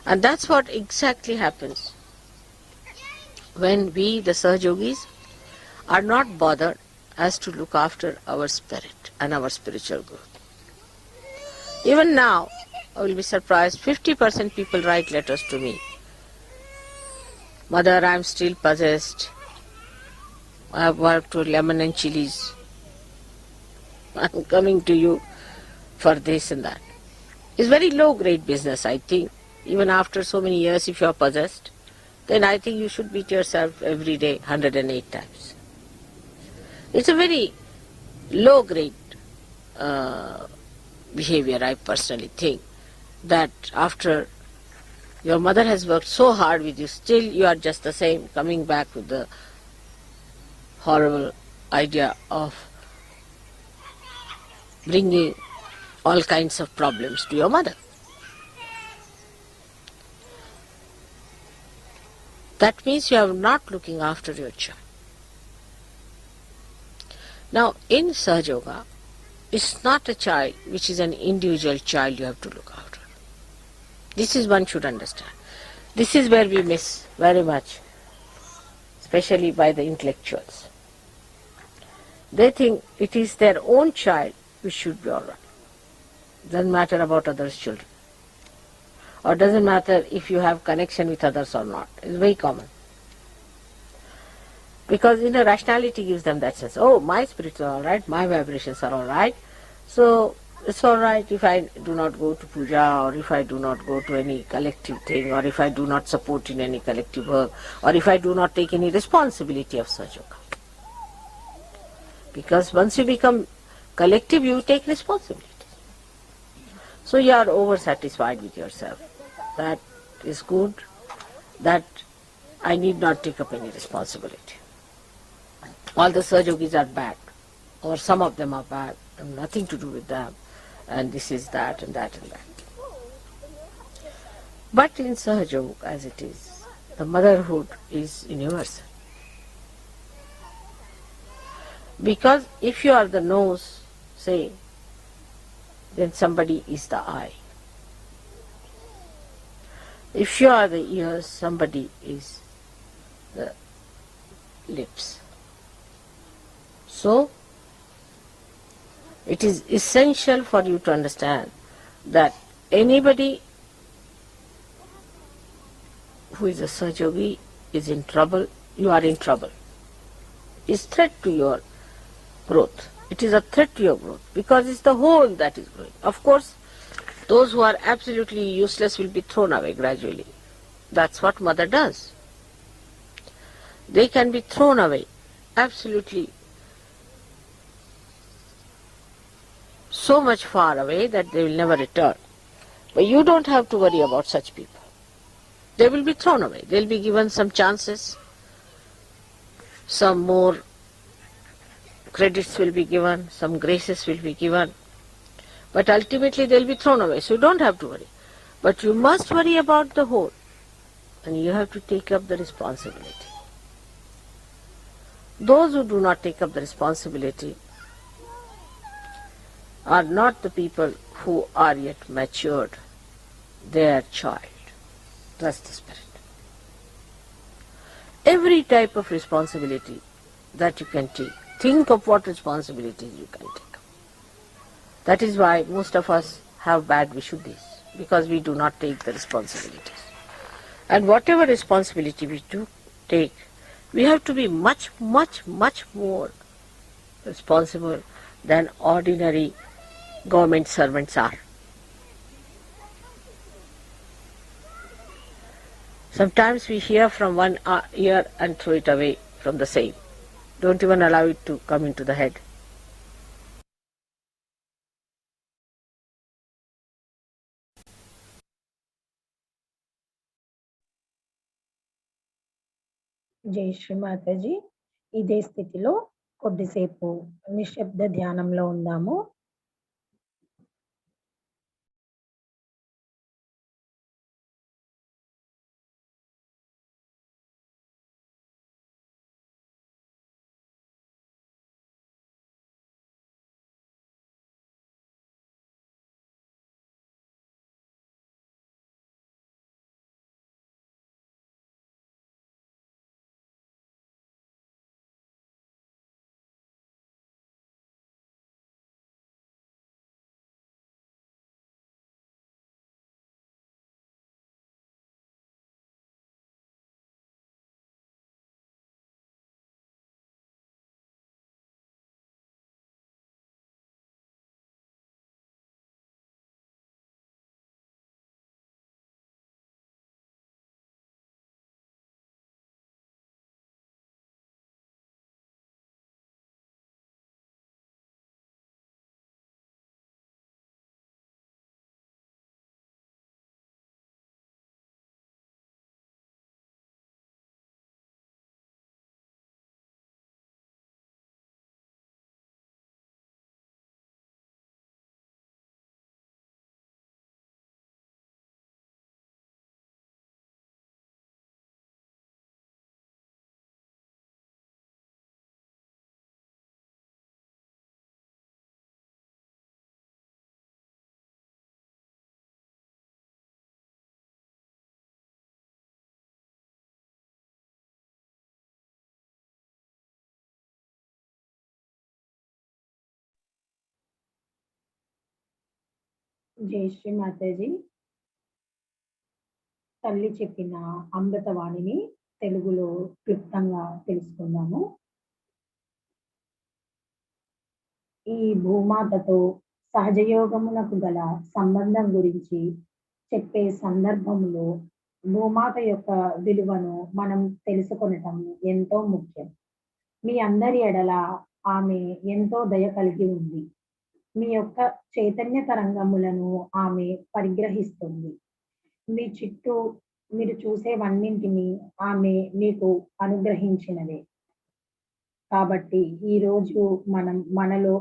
Speaker 3: And that's what exactly happens when we, the Sahaja Yogis, are not bothered as to look after our spirit and our spiritual growth. Even now, I will be surprised, 50% people write letters to me. Mother, I am still possessed. I have worked with lemon and chilies. I am coming to you for this and that. It's very low-grade business, I think. Even after so many years, if you are possessed, then I think you should beat yourself every day 108 times. It's a very low-grade behavior, I personally think, that after your mother has worked so hard with you, still you are just the same, coming back with the horrible idea of bringing all kinds of problems to your mother. That means you are not looking after your child. Now, in Sahaja Yoga, it's not a child which is an individual child you have to look after. This is one should understand. This is where we miss very much, especially by the intellectuals. They think it is their own child which should be all right. Doesn't matter about others' children. Or doesn't matter if you have connection with others or not. It's very common. Because inner rationality gives them that sense. Oh, my spirits are all right, my vibrations are all right. So it's all right if I do not go to puja, or if I do not go to any collective thing, or if I do not support in any collective work, or if I do not take any responsibility of Sahaja Yoga. Because once you become collective, you take responsibility. So you are over-satisfied with yourself. That is good, that I need not take up any responsibility. All the Sahaja Yogis are bad, or some of them are bad, I have nothing to do with them. and this is that and that and that. But in Sahaja, as it is, the motherhood is universal. Because if you are the nose, say, then somebody is the eye. If you are the ears, somebody is the lips. So, it is essential for you to understand that anybody who is a Sahaja is in trouble, you are in trouble. It's threat to your growth. It is a threat to your growth because it's the whole that is growing. Of course, those who are absolutely useless will be thrown away gradually. That's what mother does. They can be thrown away absolutely so much far away that they will never return. But you don't have to worry about such people. They will be thrown away. They will be given some chances, some more credits will be given, some graces will be given, but ultimately they will be thrown away. So you don't have to worry. But you must worry about the whole, and you have to take up the responsibility. Those who do not take up the responsibility are not the people who are yet matured. They are child. That's the spirit. Every type of responsibility that you can take, think of what responsibilities you can take. That is why most of us have bad Vishuddhis, because we do not take the responsibilities. And whatever responsibility we do take, we have to be much, much, much more responsible than ordinary government servants are. Sometimes we hear from one ear and throw it away from the same. Don't even allow it to come into the head.
Speaker 2: జై శ్రీ మాతాజీ. ఇదే స్థితిలో కొద్దిసేపు నిశ్శబ్ద ధ్యానంలో ఉందాము. జై శ్రీ మాతాజీ. తల్లి చెప్పిన అమృతవాణిని తెలుగులో క్లుప్తంగా తెలుసుకుందాము. ఈ భూమాతతో సహజయోగమునకు గల సంబంధం గురించి చెప్పే సందర్భంలో భూమాత యొక్క విలువను మనం తెలుసుకొనటం ఎంతో ముఖ్యం. మీ అందరి ఎడల ఆమె ఎంతో దయ కలిగి ఉంది. మీ యొక్క చైతన్య తరంగములను ఆమె పరిగ్రహిస్తుంది. మీ చుట్టూ మీరు చూసేవన్నింటినీ ఆమె మీకు అనుగ్రహించినవే. కాబట్టి ఈరోజు మనం మనలో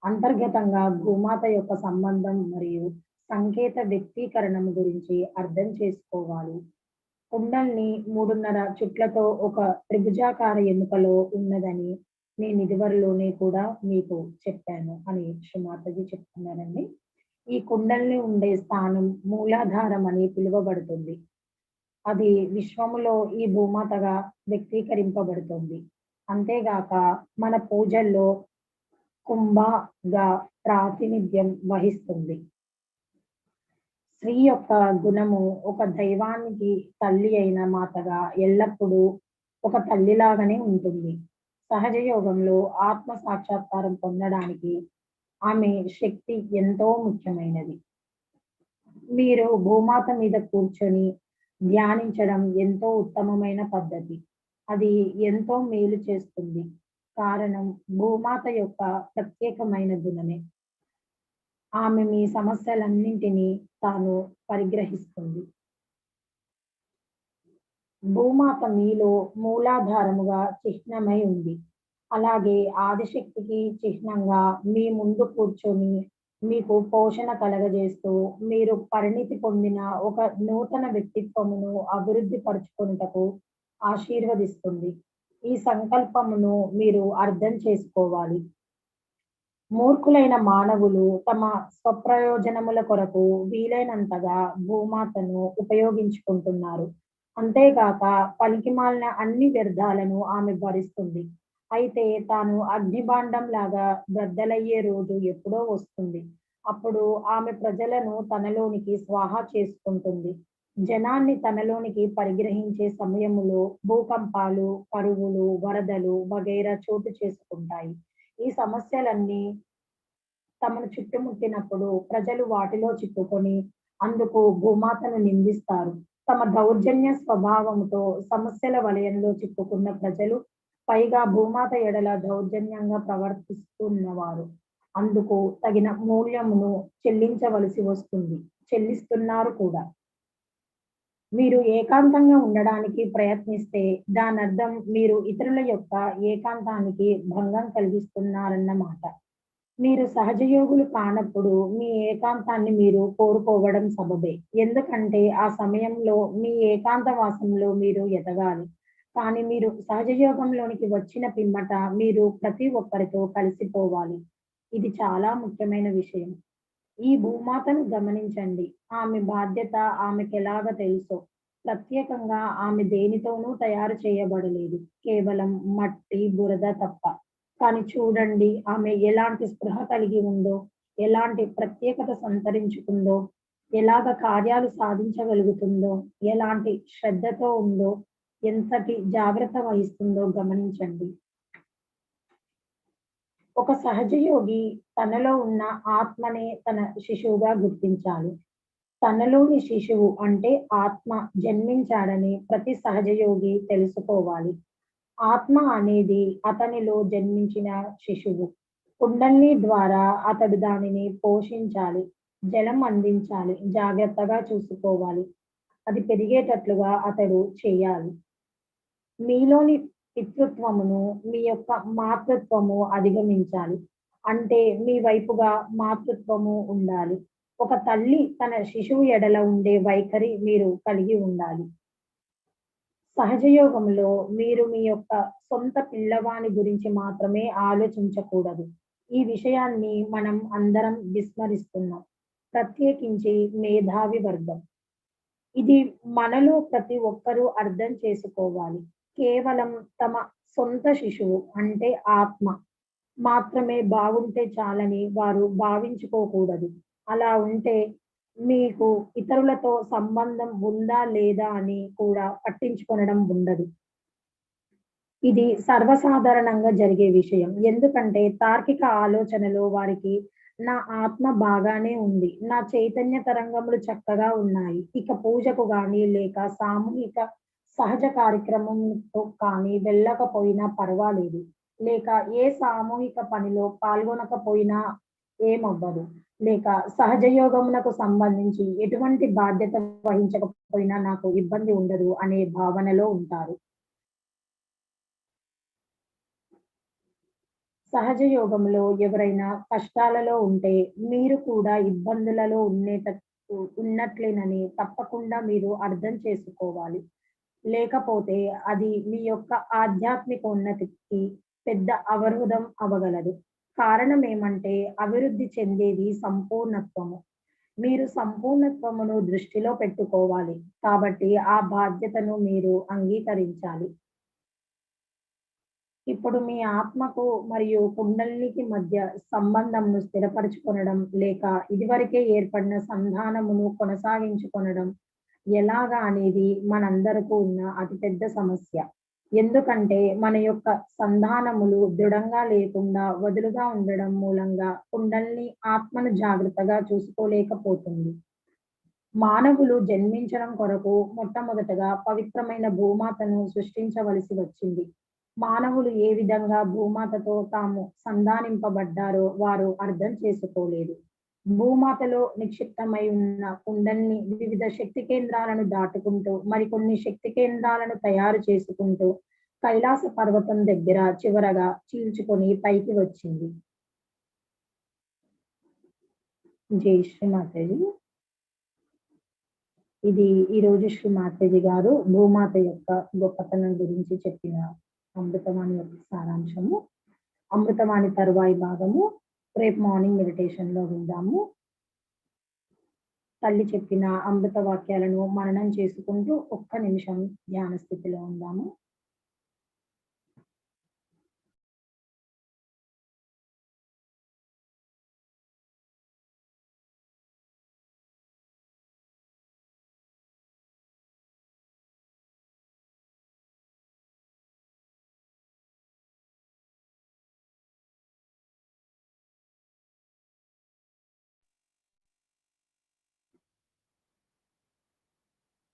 Speaker 2: అంతర్గతంగా భూమాత యొక్క సంబంధం మరియు సంకేత వ్యక్తీకరణం గురించి అర్థం చేసుకోవాలి. కుండల్ని 3.5 చుట్లతో ఒక త్రిభుజాకార ఎముకలో ఉన్నదని నేను ఇదివరలోనే కూడా మీకు చెప్పాను అని శ్రీమాతజీ చెప్తున్నారండి. ఈ కుండల్ని ఉండే స్థానం మూలాధారం అని పిలువబడుతుంది. అది విశ్వములో ఈ భూమాతగా వ్యక్తీకరింపబడుతుంది. అంతేగాక మన పూజల్లో కుంభగా ప్రాతినిధ్యం వహిస్తుంది. స్త్రీ యొక్క గుణము ఒక దైవానికి తల్లి అయిన మాతగా ఎల్లప్పుడూ ఒక తల్లిలాగానే ఉంటుంది. సహజ యోగంలో ఆత్మ సాక్షాత్కారం పొందడానికి ఆమె శక్తి ఎంతో ముఖ్యమైనది. మీరు భూమాత మీద కూర్చొని ధ్యానించడం ఎంతో ఉత్తమమైన పద్ధతి. అది ఎంతో మేలు చేస్తుంది. కారణం భూమాత యొక్క ప్రత్యేకమైన గుణమే. ఆమె మీ సమస్యలన్నింటినీ తాను పరిగ్రహిస్తుంది. భూమాత మీలో మూలాధారముగా చిహ్నమై ఉంది. అలాగే ఆదిశక్తికి చిహ్నంగా మీ ముందు కూర్చొని మీకు పోషణ కలగజేస్తూ మీరు పరిణితి పొందిన ఒక నూతన వ్యక్తిత్వమును అభివృద్ధి పరుచుకొనుటకు ఆశీర్వదిస్తుంది. ఈ సంకల్పమును మీరు అర్థం చేసుకోవాలి. మూర్ఖులైన మానవులు తమ స్వప్రయోజనముల కొరకు వీలైనంతగా భూమాతను ఉపయోగించుకుంటున్నారు. అంతేగాక పనికిమాలిన అన్ని వ్యర్థాలను ఆమె భరిస్తుంది. అయితే తాను అగ్నిభాండం లాగా బద్దలయ్యే రోజు ఎప్పుడో వస్తుంది. అప్పుడు ఆమె ప్రజలను తనలోనికి స్వాహా చేసుకుంటుంది. జనాన్ని తనలోనికి పరిగ్రహించే సమయములో భూకంపాలు, కరువులు, వరదలు వగైరా చోటు చేసుకుంటాయి. ఈ సమస్యలన్నీ తమను చుట్టుముట్టినప్పుడు ప్రజలు వాటిలో చిక్కుకొని అందుకు భూమాతను నిందిస్తారు. తమ దౌర్జన్య స్వభావంతో సమస్యల వలయంలో చిక్కుకున్న ప్రజలు పైగా భూమాత ఎడల దౌర్జన్యంగా ప్రవర్తిస్తున్నవారు అందుకు తగిన మూల్యమును చెల్లించవలసి వస్తుంది. చెల్లిస్తున్నారు కూడా. మీరు ఏకాంతంగా ఉండడానికి ప్రయత్నిస్తే దానర్థం మీరు ఇతరుల యొక్క ఏకాంతానికి భంగం కలిగిస్తున్నారన్నమాట. మీరు సహజయోగులు కానప్పుడు మీ ఏకాంతాన్ని మీరు కోరుకోవడం సబబే. ఎందుకంటే ఆ సమయంలో మీ ఏకాంతవాసంలో మీరు ఎదగాలి. కానీ మీరు సహజయోగంలోనికి వచ్చిన పిమ్మట మీరు ప్రతి ఒక్కరితో కలిసిపోవాలి. ఇది చాలా ముఖ్యమైన విషయం. ఈ భూమాతను గమనించండి. ఆమె బాధ్యత ఆమెకెలాగ తెలుసో. ప్రత్యేకంగా ఆమె దేనితోనూ తయారు చేయబడలేదు. కేవలం మట్టి, బురద తప్ప. కానీ చూడండి ఆమె ఎలాంటి స్పృహ కలిగి ఉందో, ఎలాంటి ప్రత్యేకత సంతరించుకుందో, ఎలాగ కార్యాలు సాధించగలుగుతుందో, ఎలాంటి శ్రద్ధతో ఉందో, ఎంతటి జాగ్రత్త వహిస్తుందో గమనించండి. ఒక సహజయోగి తనలో ఉన్న ఆత్మనే తన శిశువుగా గుర్తించాలి. తనలోని శిశువు అంటే ఆత్మ జన్మించాడని ప్రతి సహజయోగి తెలుసుకోవాలి. ఆత్మ అనేది అతనిలో జన్మించిన శిశువు. కుండల్ని ద్వారా అతడు దానిని పోషించాలి, జలం అందించాలి, జాగ్రత్తగా చూసుకోవాలి. అది పెరిగేటట్లుగా అతడు చేయాలి. మీలోని పితృత్వమును మీ యొక్క మాతృత్వము అధిగమించాలి. అంటే మీ వైపుగా మాతృత్వము ఉండాలి. ఒక తల్లి తన శిశువు ఎడల ఉండే వైఖరి మీరు కలిగి ఉండాలి. సహజయోగంలో మీరు మీ యొక్క సొంత పిల్లవాని గురించి మాత్రమే ఆలోచించకూడదు. ఈ విషయాన్ని మనం అందరం విస్మరిస్తున్నాం. ప్రత్యేకించి మేధావి వర్గం. ఇది మనలో ప్రతి ఒక్కరూ అర్థం చేసుకోవాలి. కేవలం తమ సొంత శిశువు అంటే ఆత్మ మాత్రమే బాగుంటే చాలని వారు భావించుకోకూడదు. అలా ఉంటే మీకు ఇతరులతో సంబంధం ఉందా లేదా అని కూడా పట్టించుకొనడం ఉండదు. ఇది సర్వసాధారణంగా జరిగే విషయం. ఎందుకంటే తార్కిక ఆలోచనలో వారికి నా ఆత్మ బాగానే ఉంది, నా చైతన్య తరంగములు చక్కగా ఉన్నాయి, ఇక పూజకు గాని లేక సామూహిక సహజ కార్యక్రమంతో కానీ వెళ్ళకపోయినా పర్వాలేదు, లేక ఏ సామూహిక పనిలో పాల్గొనకపోయినా ఏమవ్వదు, లేక సహజయోగమునకు సంబంధించి ఎటువంటి బాధ్యత వహించకపోయినా నాకు ఇబ్బంది ఉండదు అనే భావనలో ఉంటారు. సహజ యోగంలో ఎవరైనా కష్టాలలో ఉంటే మీరు కూడా ఇబ్బందులలో ఉన్నట్లేనని తప్పకుండా మీరు అర్థం చేసుకోవాలి. లేకపోతే అది మీ యొక్క ఆధ్యాత్మిక ఉన్నతికి పెద్ద అవరోధం అవ్వగలదు. కారణం ఏమంటే అభివృద్ధి చెందేది సంపూర్ణత్వము. మీరు సంపూర్ణత్వమును దృష్టిలో పెట్టుకోవాలి. కాబట్టి ఆ బాధ్యతను మీరు అంగీకరించాలి. ఇప్పుడు మీ ఆత్మకు మరియు కుండలినికి మధ్య సంబంధంను స్థిరపరచుకొనడం లేక ఇదివరకే ఏర్పడిన సంధానమును కొనసాగించుకొనడం ఎలాగా అనేది మనందరకు ఉన్న అతిపెద్ద సమస్య. ఎందుకంటే మన యొక్క సంధానములు దృఢంగా లేకుండా వదులుగా ఉండడం మూలంగా కుండలిని ఆత్మను జాగ్రత్తగా చూసుకోలేకపోతుంది. మానవులు జన్మించడం కొరకు మొట్టమొదటగా పవిత్రమైన భూమాతను సృష్టించవలసి వచ్చింది. మానవులు ఏ విధంగా భూమాతతో తాము సంధానింపబడ్డారో వారు అర్థం చేసుకోలేదు. భూమాతలో నిక్షిప్తమై ఉన్న కుండల్ని వివిధ శక్తి కేంద్రాలను దాటుకుంటూ మరికొన్ని శక్తి కేంద్రాలను తయారు చేసుకుంటూ కైలాస పర్వతం దగ్గర చివరగా చీల్చుకొని పైకి వచ్చింది. జై శ్రీ మాతాజీ. ఇది ఈరోజు శ్రీ మాతాజీ గారు భూమాత యొక్క గొప్పతనం గురించి చెప్పిన అమృతవాణి యొక్క సారాంశము. అమృతవాణి తరువాయి భాగము రేపు మార్నింగ్ మెడిటేషన్ లో విందాము. తల్లి చెప్పిన అమృత వాక్యాలను మననం చేసుకుంటూ ఒక్క నిమిషం ధ్యాన స్థితిలో ఉందాము.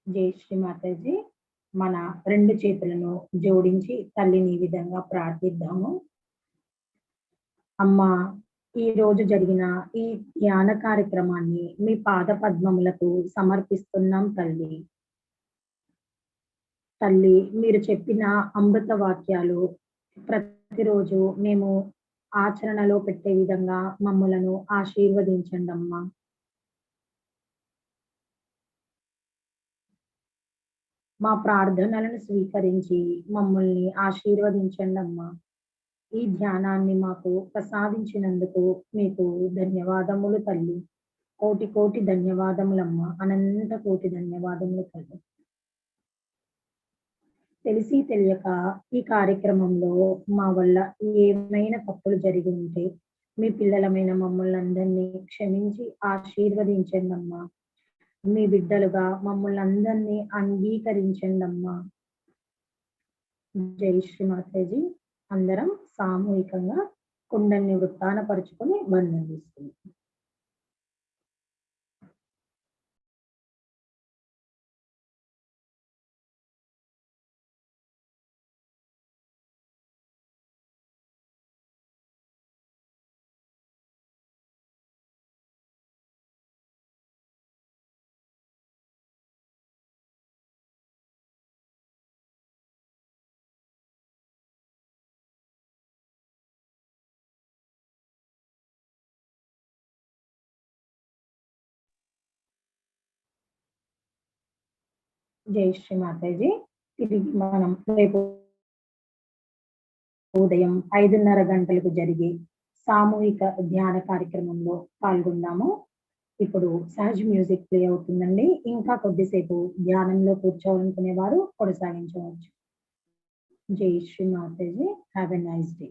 Speaker 2: జై శ్రీ మాతాజీ. మన రెండు చేతులను జోడించి తల్లిని ఈ విధంగా ప్రార్థిద్దాము. అమ్మ, ఈ రోజు జరిగిన ఈ ధ్యాన కార్యక్రమాన్ని మీ పాద పద్మములకు సమర్పిస్తున్నాం తల్లి. తల్లి, మీరు చెప్పిన అమృత వాక్యాలు ప్రతిరోజు మేము ఆచరణలో పెట్టే విధంగా మమ్మలను ఆశీర్వదించండి అమ్మా. మా ప్రార్థనలను స్వీకరించి మమ్మల్ని ఆశీర్వదించండి అమ్మా. ఈ ధ్యానాన్ని మాకు ప్రసాదించినందుకు మీకు ధన్యవాదములు తల్లి. కోటి కోటి ధన్యవాదములమ్మా. అనంత కోటి ధన్యవాదములు తల్లి. తెలిసి తెలియక ఈ కార్యక్రమంలో మా వల్ల ఏమైనా తప్పులు జరిగి ఉంటే మీ పిల్లలమైన మమ్మల్ని అందరినీ క్షమించి ఆశీర్వదించండి అమ్మా. మీ బిడ్డలుగా మమ్మల్ని అందరినీ అంగీకరించండి అమ్మా. జై శ్రీ మాతాజీ. అందరం సామూహికంగా కుండల్ని వృత్తానపరుచుకొని బంధిస్తుంది. జై శ్రీ మాతాజీ. తిరిగి మనం రేపు ఉదయం 5:30 గంటలకు జరిగే సామూహిక ధ్యాన కార్యక్రమంలో పాల్గొన్నాము. ఇప్పుడు సహజ్ మ్యూజిక్ ప్లే అవుతుందండి. ఇంకా కొద్దిసేపు ధ్యానంలో కూర్చోవాలనుకునే వారు కొనసాగించవచ్చు. జై Shri Mataji. Have a nice day.